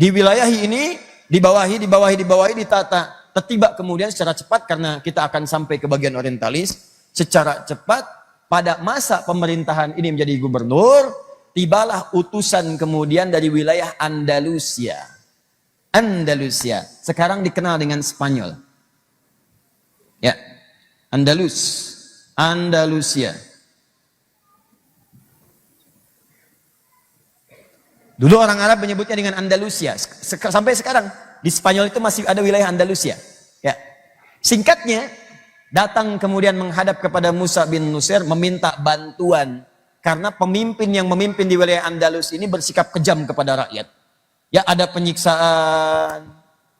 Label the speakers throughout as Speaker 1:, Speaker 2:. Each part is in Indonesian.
Speaker 1: Di wilayah ini, dibawahi, ditata. Tiba kemudian secara cepat, karena kita akan sampai ke bagian orientalis, secara cepat pada masa pemerintahan ini menjadi gubernur, tibalah utusan kemudian dari wilayah Andalusia. Andalusia, sekarang dikenal dengan Spanyol. Ya, Andalusia. Dulu orang Arab menyebutnya dengan Andalusia. Sampai sekarang di Spanyol itu masih ada wilayah Andalusia. Ya. Singkatnya, datang kemudian menghadap kepada Musa bin Nusair meminta bantuan karena pemimpin yang memimpin di wilayah Andalus ini bersikap kejam kepada rakyat. Ya, ada penyiksaan,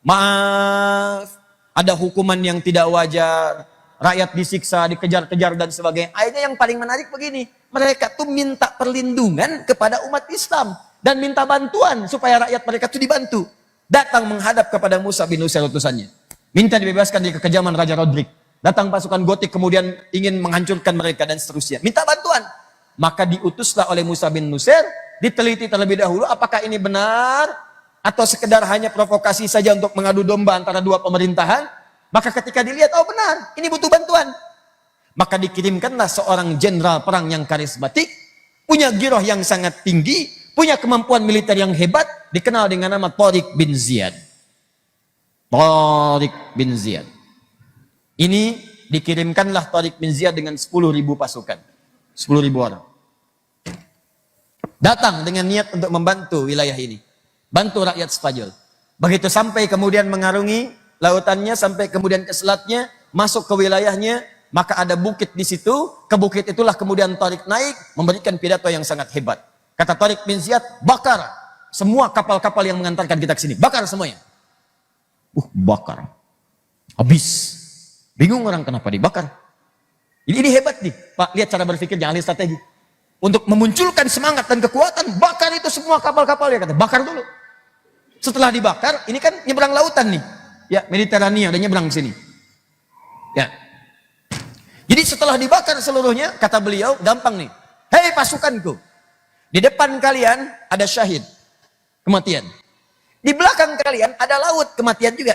Speaker 1: maaf, ada hukuman yang tidak wajar, rakyat disiksa, dikejar-kejar dan sebagainya. Akhirnya yang paling menarik begini, mereka tuh minta perlindungan kepada umat Islam dan minta bantuan supaya rakyat mereka itu dibantu. Datang menghadap kepada Musa bin Nusair utusannya, minta dibebaskan dari kekejaman Raja Rodrik. Datang pasukan Gotik kemudian ingin menghancurkan mereka dan seterusnya. Minta bantuan. Maka diutuslah oleh Musa bin Nusair, diteliti terlebih dahulu apakah ini benar atau sekedar hanya provokasi saja untuk mengadu domba antara dua pemerintahan. Maka ketika dilihat, oh benar, ini butuh bantuan. Maka dikirimkanlah seorang jenderal perang yang karismatik, punya giroh yang sangat tinggi, punya kemampuan militer yang hebat, dikenal dengan nama Tariq bin Ziyad. Tariq bin Ziyad. Ini dikirimkanlah Tariq bin Ziyad dengan 10.000 pasukan. 10.000 orang. Datang dengan niat untuk membantu wilayah ini. Bantu rakyat Spanyol. Begitu sampai kemudian mengarungi lautannya, sampai kemudian ke selatnya, masuk ke wilayahnya, maka ada bukit di situ. Ke bukit itulah kemudian Tariq naik, memberikan pidato yang sangat hebat. Kata Tariq bin Ziyad, bakar semua kapal-kapal yang mengantarkan kita ke sini. Bakar semuanya. Bakar. Habis. Bingung orang kenapa dibakar. Ini hebat nih, Pak. Lihat cara berpikirnya, ahli strategi. Untuk memunculkan semangat dan kekuatan, bakar itu semua kapal-kapal ya kata. Bakar dulu. Setelah dibakar, ini kan nyebrang lautan nih. Ya, Mediterania udah nyebrang sini. Ya. Jadi setelah dibakar seluruhnya, kata beliau, gampang nih. Hei pasukanku, di depan kalian ada syahid, kematian. Di belakang kalian ada laut, kematian juga.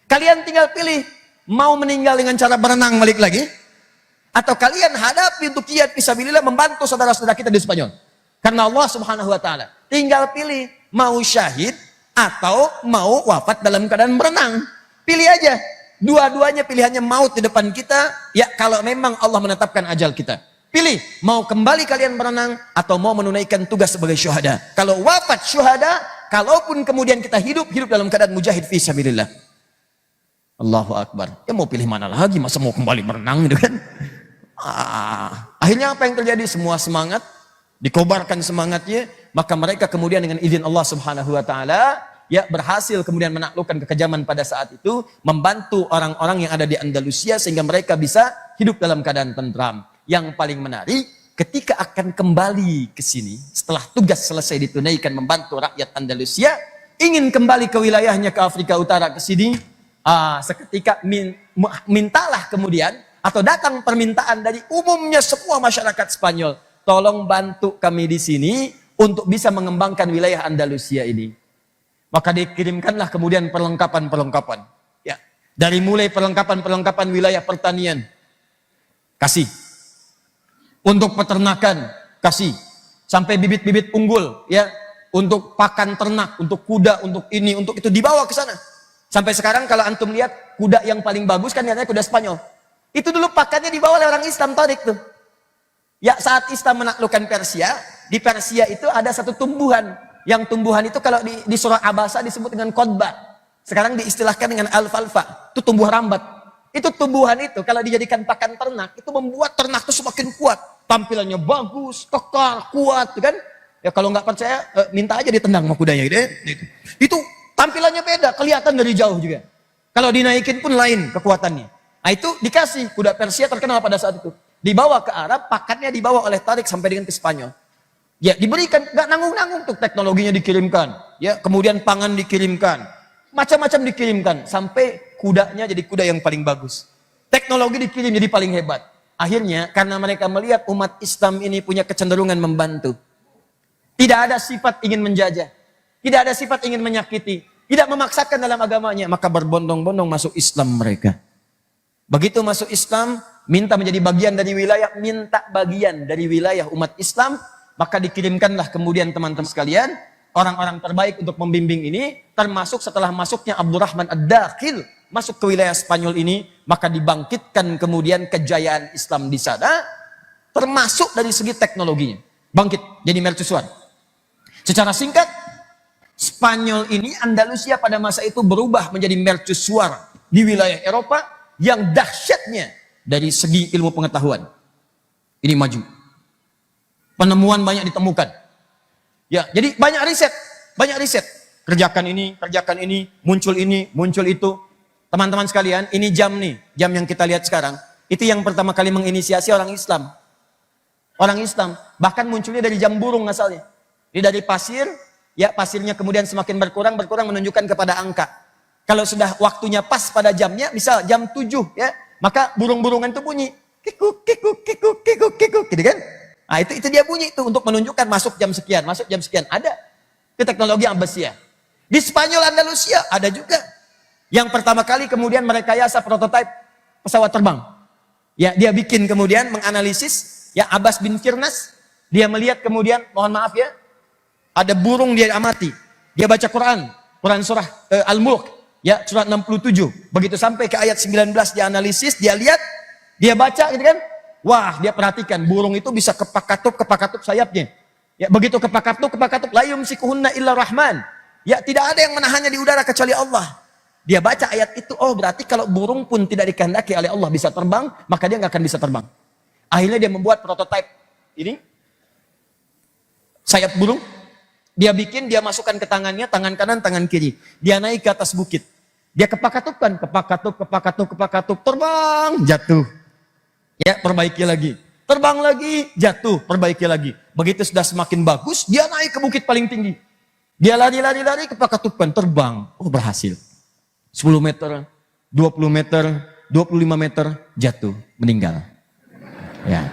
Speaker 1: Kalian tinggal pilih, mau meninggal dengan cara berenang balik lagi, atau kalian hadapi untuk jihad fisabilillah membantu saudara-saudara kita di Spanyol. Karena Allah Subhanahu wa taala. Tinggal pilih, mau syahid atau mau wafat dalam keadaan berenang. Pilih aja. Dua-duanya pilihannya maut di depan kita, ya kalau memang Allah menetapkan ajal kita. Pilih, mau kembali kalian berenang atau mau menunaikan tugas sebagai syuhada. Kalau wafat syuhada, kalaupun kemudian kita hidup dalam keadaan mujahid fisabilillah. Allahu Akbar. Ya mau pilih mana lagi, masa mau kembali berenang gitu kan? Akhirnya apa yang terjadi? Semua semangat, dikobarkan semangatnya, maka mereka kemudian dengan izin Allah Subhanahu wa taala ya berhasil kemudian menaklukkan kekejaman pada saat itu, membantu orang-orang yang ada di Andalusia sehingga mereka bisa hidup dalam keadaan tentram. Yang paling menarik, ketika akan kembali ke sini, setelah tugas selesai ditunaikan membantu rakyat Andalusia, ingin kembali ke wilayahnya ke Afrika Utara ke sini, seketika mintalah kemudian atau datang permintaan dari umumnya semua masyarakat Spanyol, tolong bantu kami di sini untuk bisa mengembangkan wilayah Andalusia ini. Maka dikirimkanlah kemudian perlengkapan-perlengkapan. Ya, dari mulai perlengkapan-perlengkapan wilayah pertanian, kasih. Untuk peternakan, kasih. Sampai bibit-bibit unggul, ya, untuk pakan ternak, untuk kuda, untuk ini, untuk itu dibawa ke sana. Sampai sekarang kalau antum lihat kuda yang paling bagus kan katanya kuda Spanyol. Itu dulu pakannya dibawa oleh orang Islam Tariq tuh. Ya saat Islam menaklukkan Persia, di Persia itu ada satu tumbuhan. Yang tumbuhan itu kalau di surah Abasa disebut dengan kodba. Sekarang diistilahkan dengan alfalfa. Itu tumbuh rambat. Itu tumbuhan itu kalau dijadikan pakan ternak, itu membuat ternak itu semakin kuat. Tampilannya bagus, kekar, kuat kan. Ya kalau nggak percaya, minta aja ditendang sama kudanya gitu. Itu tampilannya beda, kelihatan dari jauh juga. Kalau dinaikin pun lain kekuatannya. Nah itu dikasih, kuda Persia terkenal pada saat itu. Dibawa ke Arab, pakannya dibawa oleh Tariq sampai dengan ke Spanyol. Ya diberikan, nggak nanggung-nanggung tuh teknologinya dikirimkan. Ya kemudian pangan dikirimkan. Macam-macam dikirimkan. Sampai kudanya jadi kuda yang paling bagus. Teknologi dikirim jadi paling hebat. Akhirnya karena mereka melihat umat Islam ini punya kecenderungan membantu. Tidak ada sifat ingin menjajah. Tidak ada sifat ingin menyakiti. Tidak memaksakan dalam agamanya. Maka berbondong-bondong masuk Islam mereka. Begitu masuk Islam, minta menjadi bagian dari wilayah, minta bagian dari wilayah umat Islam, maka dikirimkanlah kemudian teman-teman sekalian, orang-orang terbaik untuk membimbing ini, termasuk setelah masuknya Abdurrahman Ad-Dakhil, masuk ke wilayah Spanyol ini, maka dibangkitkan kemudian kejayaan Islam di sana, termasuk dari segi teknologinya. Bangkit, jadi mercusuar. Secara singkat, Spanyol ini, Andalusia pada masa itu berubah menjadi mercusuar di wilayah Eropa, yang dahsyatnya dari segi ilmu pengetahuan. Ini maju. Penemuan banyak ditemukan. Ya, jadi banyak riset. Kerjakan ini, muncul itu. Teman-teman sekalian, ini jam nih, jam yang kita lihat sekarang. Itu yang pertama kali menginisiasi orang Islam. Orang Islam, bahkan munculnya dari jam burung asalnya. Ini dari pasir, ya pasirnya kemudian semakin berkurang menunjukkan kepada angka. Kalau sudah waktunya pas pada jamnya, misal jam 7 ya, maka burung-burungan itu bunyi. Kikuk, kikuk, kikuk, kikuk, kikuk, gitu kan? Nah, itu dia bunyi itu untuk menunjukkan masuk jam sekian. Ada. Itu teknologi Abbasiyah. Di Spanyol Andalusia ada juga. Yang pertama kali kemudian merekayasa prototipe pesawat terbang. Ya, dia bikin kemudian menganalisis, ya Abbas bin Firnas, dia melihat kemudian, mohon maaf ya, ada burung dia amati. Dia baca Quran surah Al-Mulk. Ya, surat 67. Begitu sampai ke ayat 19 dia analisis, dia lihat, dia baca gitu kan. Wah, dia perhatikan burung itu bisa kepak-katup sayapnya. Ya, begitu kepak-katup la yumsikuhunna illa rahman. Ya, tidak ada yang menahannya di udara kecuali Allah. Dia baca ayat itu, oh berarti kalau burung pun tidak dikehendaki oleh Allah bisa terbang, maka dia nggak akan bisa terbang. Akhirnya dia membuat prototipe ini. Sayap burung. Dia bikin, dia masukkan ke tangannya, tangan kanan, tangan kiri. Dia naik ke atas bukit. Dia kepak-katupkan, kepak-katup, terbang, jatuh. Ya, perbaiki lagi. Terbang lagi, jatuh, perbaiki lagi. Begitu sudah semakin bagus, dia naik ke bukit paling tinggi. Dia lari, kepak-katupkan, terbang. Oh, berhasil. 10 meter, 20 meter, 25 meter, jatuh, meninggal. Ya.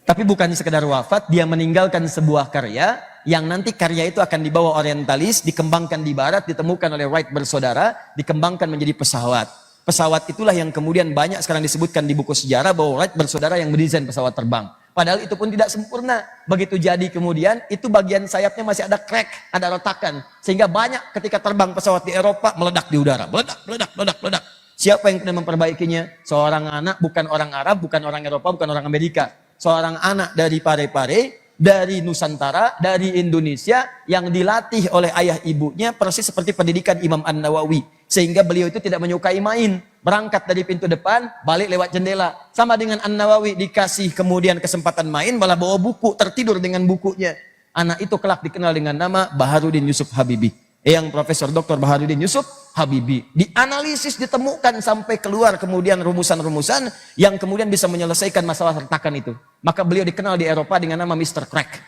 Speaker 1: Tapi bukan sekedar wafat, dia meninggalkan sebuah karya yang nanti karya itu akan dibawa orientalis, dikembangkan di barat, ditemukan oleh Wright bersaudara, dikembangkan menjadi pesawat. Pesawat itulah yang kemudian banyak sekarang disebutkan di buku sejarah bahwa Wright bersaudara yang mendesain pesawat terbang. Padahal itu pun tidak sempurna. Begitu jadi kemudian, itu bagian sayapnya masih ada crack, ada retakan. Sehingga banyak ketika terbang pesawat di Eropa, meledak di udara. Meledak. Siapa yang kena memperbaikinya? Seorang anak, bukan orang Arab, bukan orang Eropa, bukan orang Amerika. Seorang anak dari Parepare, dari Nusantara, dari Indonesia, yang dilatih oleh ayah ibunya persis seperti pendidikan Imam An-Nawawi. Sehingga beliau itu tidak menyukai main. Berangkat dari pintu depan, balik lewat jendela. Sama dengan An-Nawawi, dikasih kemudian kesempatan main, malah bawa buku, tertidur dengan bukunya. Anak itu kelak dikenal dengan nama Baharudin Yusuf Habibie. Yang Profesor Dr. Baharudin Yusuf Habibie. Dianalisis, ditemukan sampai keluar kemudian rumusan-rumusan yang kemudian bisa menyelesaikan masalah retakan itu. Maka beliau dikenal di Eropa dengan nama Mr. Crack.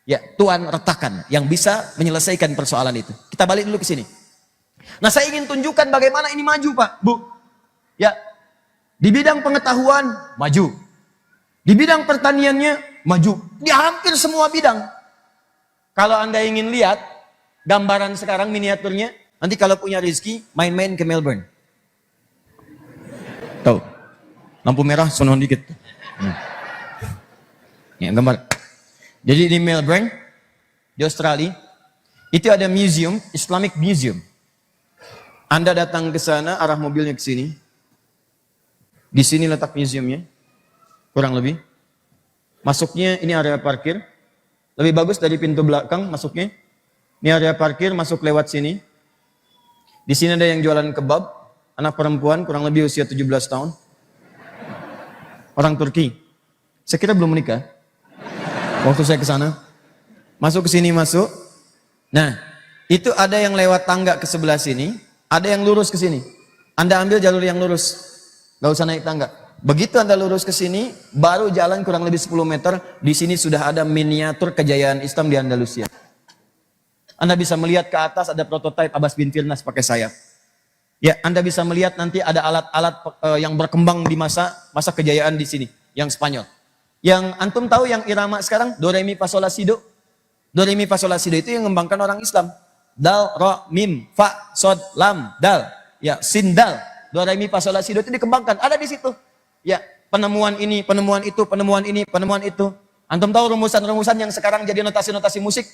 Speaker 1: Ya, Tuan Retakan yang bisa menyelesaikan persoalan itu. Kita balik dulu ke sini. Nah, saya ingin tunjukkan bagaimana ini maju, Pak, Bu. Ya, di bidang pengetahuan maju. Di bidang pertaniannya maju. Di hampir semua bidang. Kalau Anda ingin lihat gambaran sekarang miniaturnya, nanti kalau punya rezeki, main-main ke Melbourne. Tahu? Lampu merah, sonon dikit. Ya, gambar. Jadi di Melbourne, di Australia, itu ada museum, Islamic Museum. Anda datang ke sana, arah mobilnya ke sini. Di sini letak museumnya, kurang lebih. Masuknya, ini area parkir. Lebih bagus dari pintu belakang masuknya. Ini area parkir, masuk lewat sini. Di sini ada yang jualan kebab, anak perempuan kurang lebih usia 17 tahun. Orang Turki. Saya kira belum menikah. Waktu saya ke sana. Masuk ke sini, masuk. Nah, itu ada yang lewat tangga ke sebelah sini, ada yang lurus ke sini. Anda ambil jalur yang lurus. Gak usah naik tangga. Begitu Anda lurus ke sini, baru jalan kurang lebih 10 meter, di sini sudah ada miniatur kejayaan Islam di Andalusia. Anda bisa melihat ke atas ada prototipe Abbas bin Firnas pakai sayap. Ya, Anda bisa melihat nanti ada alat-alat yang berkembang di masa kejayaan di sini, yang Spanyol. Yang antum tahu yang irama sekarang, do re mi fa sol la si do. Do, re, mi, fa, sol, la, si, do itu yang mengembangkan orang Islam. Dal, ro, mim, fa, sod, lam, dal. Ya, sin, dal. Do, re, mi, fa, sol, la, si, do itu dikembangkan. Ada di situ. Ya, penemuan ini, penemuan itu, penemuan ini, penemuan itu. Antum tahu rumusan-rumusan yang sekarang jadi notasi-notasi musik?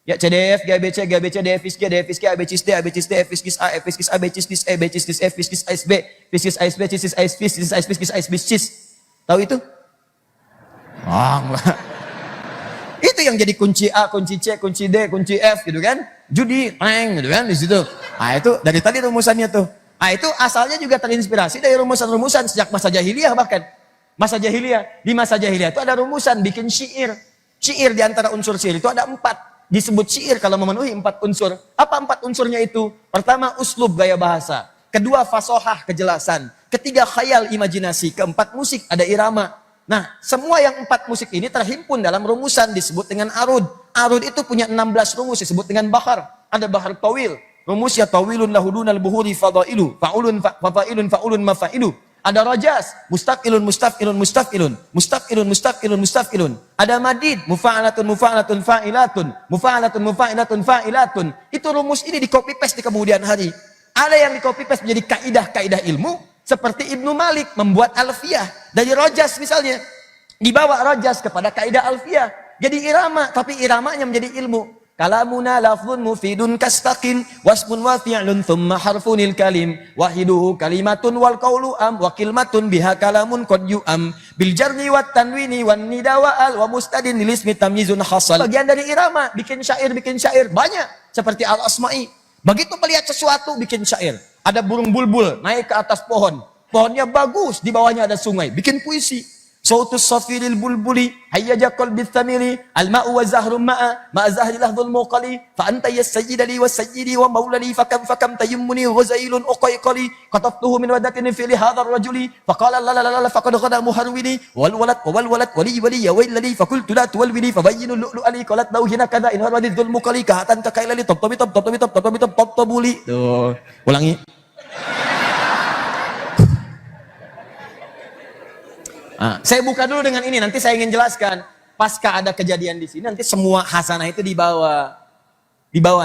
Speaker 1: Ya, CDF, GABC, GABC, DFISG, DFISG, ABCD, ABCD, FISGIS A, FISGIS A, BCISDIS E, BCISDIS F, FISGIS ASB, FISGIS ASB, CISIS ASB, CISIS ASB, CISIS ASB, CIS. Tahu itu? Enggak. Itu yang jadi kunci A, kunci C, kunci D, kunci F gitu kan. Judi, gitu kan di situ. Nah, itu dari tadi rumusannya tuh. Nah, itu asalnya juga terinspirasi dari rumusan-rumusan sejak masa jahiliyah bahkan. Masa jahiliyah. Di masa jahiliyah itu ada rumusan bikin syair. Syair di antara unsur syair itu ada 4. Disebut syair kalau memenuhi 4 unsur. Apa 4 unsurnya itu? Pertama, uslub, gaya bahasa. Kedua, fasohah, kejelasan. Ketiga, khayal, imajinasi. Keempat, musik, ada irama. Nah, semua yang 4 musik ini terhimpun dalam rumusan disebut dengan arud. Arud itu punya 16 rumus disebut dengan bahar. Ada bahar tawil. Rumusnya tawilun lahudunal buhuri fadailu. Fa'ulun fa'failun fa'ulun mafailu. Ada rajas, mustaqilun, mustafilun, mustafilun, mustafilun, mustafilun, mustafilun. Ada madid, mufa'alatun, mufa'alatun, fa'ilatun, mufa'alatun, mufa'alatun, fa'ilatun. Itu rumus ini di copy paste di kemudian hari. Ada yang di copy paste menjadi kaidah-kaidah ilmu, seperti Ibnu Malik membuat alfiyah dari rajas misalnya. Dibawa rajas kepada kaidah alfiyah. Jadi irama, tapi iramanya menjadi ilmu. Kalamuna lafzun mufidun kastaqim wasmun wa fi'lun thumma harfunil kalim wahiduhu kalimatun wal qawlu am wa kilmatun biha kalamun qad yu'am bil jarri wat tanwini wan nida wa al wa mustadin lil ismi tamyizun hasal. Bagian dari irama bikin syair banyak seperti al asma'i. Begitu melihat sesuatu bikin syair. Ada burung bulbul naik ke atas pohon. Pohonnya bagus, di bawahnya ada sungai, bikin puisi. Sautus safiril bulbuli hayyaja qalbi thamili al-ma'u wa zahru ma'a ma'a zahri lahdhul muqali fa anta yasayyidali wa sayyidi wa maulali fakam tayammuni ghazailun uqayqali qatabtuhu min wadatin fi li hadha ar-rajuli faqala la la la faqad qada muharwili wal walad wali ya wailali faqultu la tuwalwili fabayyinu lu'ali qalat lahu hina kadha in hawadithul muqali kahatan kakailali tabuli. Tuh, ulangi. Nah, saya buka dulu dengan ini, nanti saya ingin jelaskan. Pasca ada kejadian di sini, nanti semua hasanah itu dibawa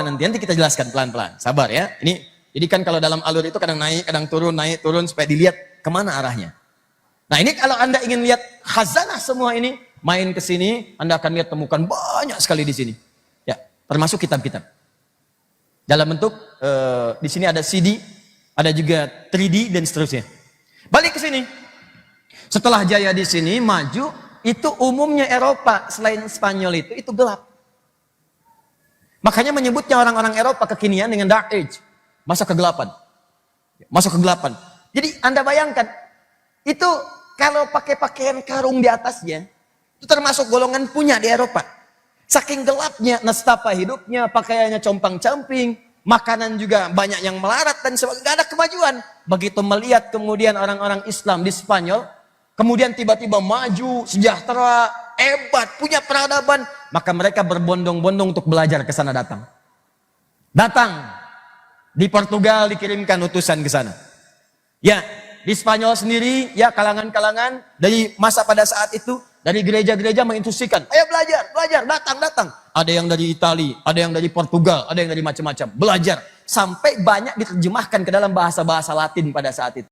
Speaker 1: nanti kita jelaskan pelan-pelan. Sabar ya. Ini, jadi kan kalau dalam alur itu kadang naik turun supaya dilihat kemana arahnya. Nah ini kalau Anda ingin lihat khazanah semua ini, main ke sini, Anda akan lihat temukan banyak sekali di sini. Ya, termasuk kitab-kitab. Dalam bentuk di sini ada CD, ada juga 3D dan seterusnya. Balik ke sini. Setelah jaya di sini maju, itu umumnya Eropa selain Spanyol itu gelap. Makanya menyebutnya orang-orang Eropa kekinian dengan Dark Age, masa kegelapan. Masa kegelapan. Jadi Anda bayangkan, itu kalau pakai pakaian karung di atasnya, itu termasuk golongan punya di Eropa. Saking gelapnya, nestapa hidupnya, pakaiannya compang-camping, makanan juga banyak yang melarat dan sebagainya, gak ada kemajuan. Begitu melihat kemudian orang-orang Islam di Spanyol, kemudian tiba-tiba maju, sejahtera, hebat, punya peradaban, maka mereka berbondong-bondong untuk belajar ke sana datang. Di Portugal dikirimkan utusan ke sana. Ya, di Spanyol sendiri, ya kalangan-kalangan dari masa pada saat itu, dari gereja-gereja menginstruksikan, ayo belajar, datang. Ada yang dari Italia, ada yang dari Portugal, ada yang dari macam-macam, belajar. Sampai banyak diterjemahkan ke dalam bahasa-bahasa Latin pada saat itu.